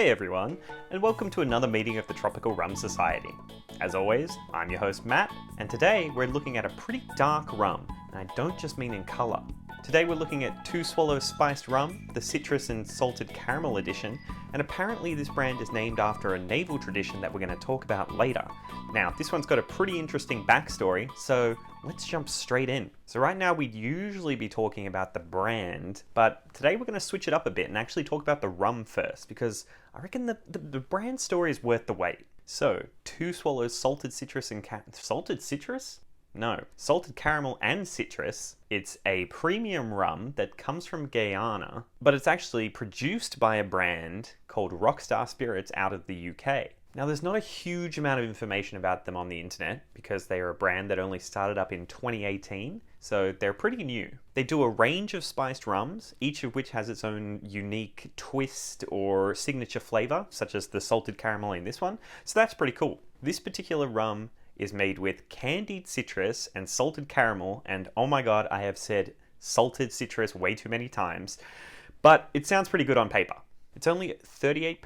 Hey everyone, and welcome to another meeting of the Tropical Rum Society. As always, I'm your host Matt, and today we're looking at a pretty dark rum, and I don't just mean in colour. Today we're looking at Two Swallows Spiced Rum, the citrus and salted caramel edition, and apparently this brand is named after a naval tradition that we're going to talk about later. Now, this one's got a pretty interesting backstory, so let's jump straight in. So right now we'd usually be talking about the brand, but today we're going to switch it up a bit and actually talk about the rum first, because I reckon the brand story is worth the wait. So, Two Swallows Salted Citrus and Salted Citrus? No, salted caramel and citrus. It's a premium rum that comes from Guyana, but it's actually produced by a brand called Rockstar Spirits out of the UK. Now, there's not a huge amount of information about them on the internet because they are a brand that only started up in 2018, so they're pretty new. They do a range of spiced rums, each of which has its own unique twist or signature flavour, such as the salted caramel in this one, so that's pretty cool. This particular rum is made with candied citrus and salted caramel, and oh my god, I have said salted citrus way too many times, but it sounds pretty good on paper. It's only 38%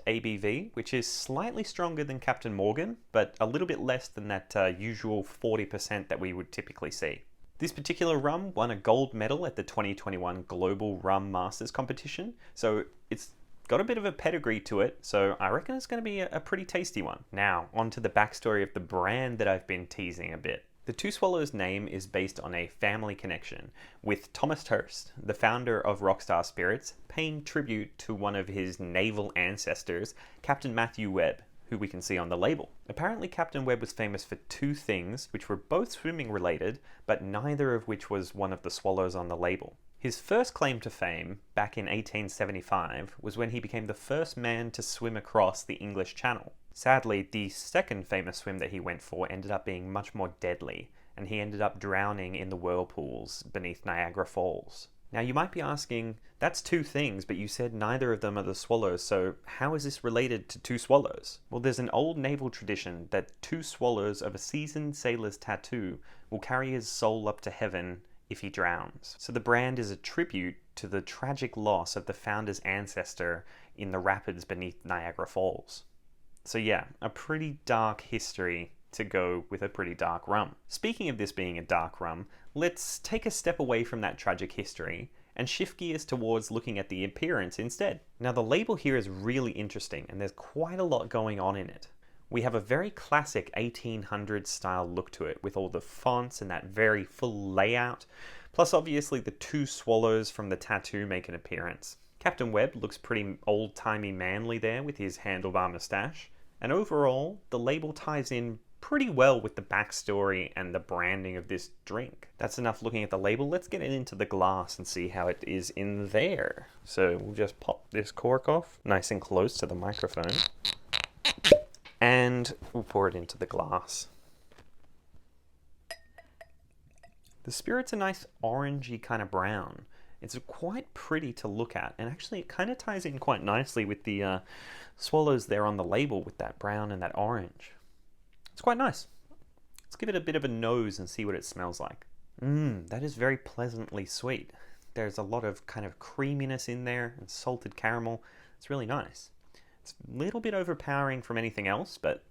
ABV, which is slightly stronger than Captain Morgan, but a little bit less than that usual 40% that we would typically see. This particular rum won a gold medal at the 2021 Global Rum Masters competition, so it's got a bit of a pedigree to it, so I reckon it's going to be a pretty tasty one. Now, on to the backstory of the brand that I've been teasing a bit. The Two Swallows name is based on a family connection, with Thomas Hurst, the founder of Rockstar Spirits, paying tribute to one of his naval ancestors, Captain Matthew Webb, who we can see on the label. Apparently Captain Webb was famous for two things, which were both swimming related, but neither of which was one of the swallows on the label. His first claim to fame, back in 1875, was when he became the first man to swim across the English Channel. Sadly, the second famous swim that he went for ended up being much more deadly, and he ended up drowning in the whirlpools beneath Niagara Falls. Now you might be asking, that's two things, but you said neither of them are the swallows, so how is this related to two swallows? Well, there's an old naval tradition that two swallows of a seasoned sailor's tattoo will carry his soul up to heaven if he drowns. So the brand is a tribute to the tragic loss of the founder's ancestor in the rapids beneath Niagara Falls. So yeah, a pretty dark history to go with a pretty dark rum. Speaking of this being a dark rum, let's take a step away from that tragic history and shift gears towards looking at the appearance instead. Now the label here is really interesting and there's quite a lot going on in it. We have a very classic 1800s style look to it with all the fonts and that very full layout, plus obviously the two swallows from the tattoo make an appearance. Captain Webb looks pretty old-timey manly there with his handlebar moustache, and overall the label ties in pretty well with the backstory and the branding of this drink. That's enough looking at the label. Let's get it into the glass and see how it is in there. So we'll just pop this cork off nice and close to the microphone. And we'll pour it into the glass. The spirit's a nice orangey kind of brown. It's quite pretty to look at, and actually it kind of ties in quite nicely with the swallows there on the label with that brown and that orange. It's quite nice. Let's give it a bit of a nose and see what it smells like. That is very pleasantly sweet. There's a lot of kind of creaminess in there and salted caramel. It's really nice. It's a little bit overpowering from anything else, but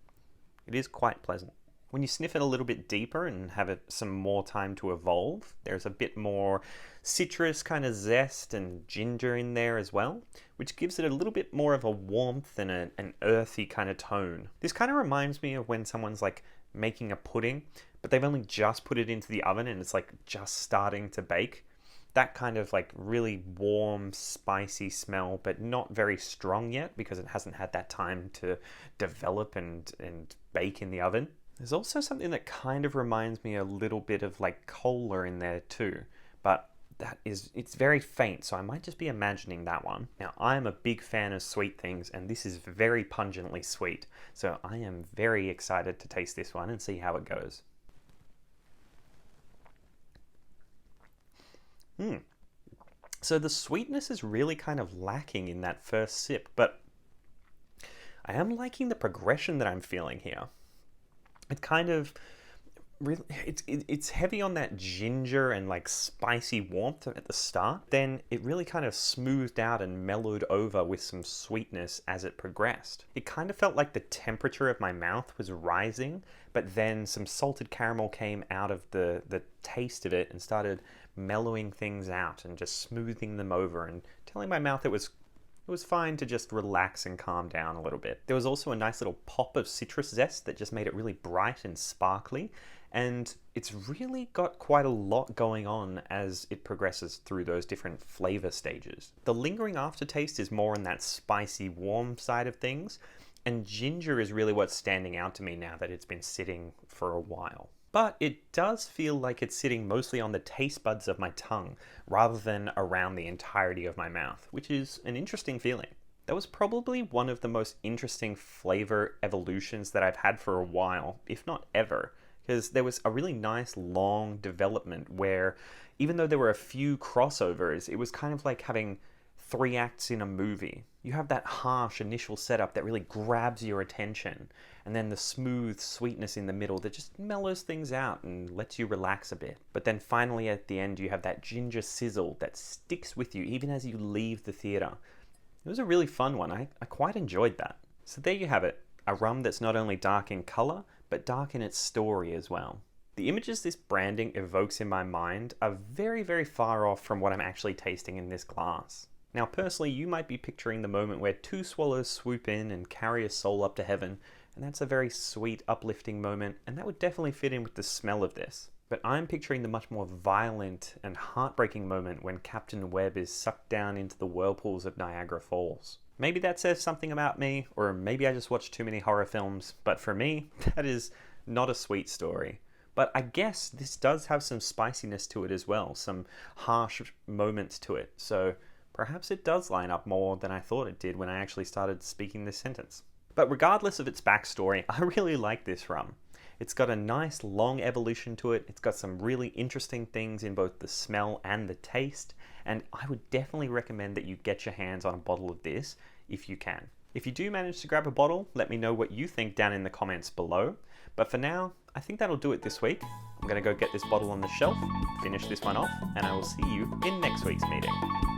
it is quite pleasant. When you sniff it a little bit deeper and have it some more time to evolve, there's a bit more citrus kind of zest and ginger in there as well, which gives it a little bit more of a warmth and an earthy kind of tone. This kind of reminds me of when someone's like making a pudding, but they've only just put it into the oven and it's like just starting to bake. That kind of like really warm, spicy smell, but not very strong yet because it hasn't had that time to develop and bake in the oven. There's also something that kind of reminds me a little bit of like cola in there too, but it's very faint, so I might just be imagining that one. Now, I am a big fan of sweet things, and this is very pungently sweet, so I am very excited to taste this one and see how it goes. So the sweetness is really kind of lacking in that first sip, but I am liking the progression that I'm feeling here. It kind of really, it's heavy on that ginger and like spicy warmth at the start. Then it really kind of smoothed out and mellowed over with some sweetness as it progressed. It kind of felt like the temperature of my mouth was rising, but then some salted caramel came out of the taste of it and started mellowing things out and just smoothing them over and telling my mouth it was fine to just relax and calm down a little bit. There was also a nice little pop of citrus zest that just made it really bright and sparkly, and it's really got quite a lot going on as it progresses through those different flavor stages. The lingering aftertaste is more on that spicy, warm side of things, and ginger is really what's standing out to me now that it's been sitting for a while. But it does feel like it's sitting mostly on the taste buds of my tongue rather than around the entirety of my mouth, which is an interesting feeling. That was probably one of the most interesting flavor evolutions that I've had for a while, if not ever, because there was a really nice long development where even though there were a few crossovers, it was kind of like having 3 acts in a movie. You have that harsh initial setup that really grabs your attention, and then the smooth sweetness in the middle that just mellows things out and lets you relax a bit. But then finally at the end you have that ginger sizzle that sticks with you even as you leave the theatre. It was a really fun one. I quite enjoyed that. So there you have it, a rum that's not only dark in colour, but dark in its story as well. The images this branding evokes in my mind are very, very far off from what I'm actually tasting in this glass. Now personally, you might be picturing the moment where 2 swallows swoop in and carry a soul up to heaven, and that's a very sweet, uplifting moment, and that would definitely fit in with the smell of this. But I'm picturing the much more violent and heartbreaking moment when Captain Webb is sucked down into the whirlpools of Niagara Falls. Maybe that says something about me, or maybe I just watched too many horror films, but for me, that is not a sweet story. But I guess this does have some spiciness to it as well, some harsh moments to it, so perhaps it does line up more than I thought it did when I actually started speaking this sentence. But regardless of its backstory, I really like this rum. It's got a nice long evolution to it, it's got some really interesting things in both the smell and the taste, and I would definitely recommend that you get your hands on a bottle of this if you can. If you do manage to grab a bottle, let me know what you think down in the comments below. But for now, I think that'll do it this week. I'm going to go get this bottle on the shelf, finish this one off, and I will see you in next week's meeting.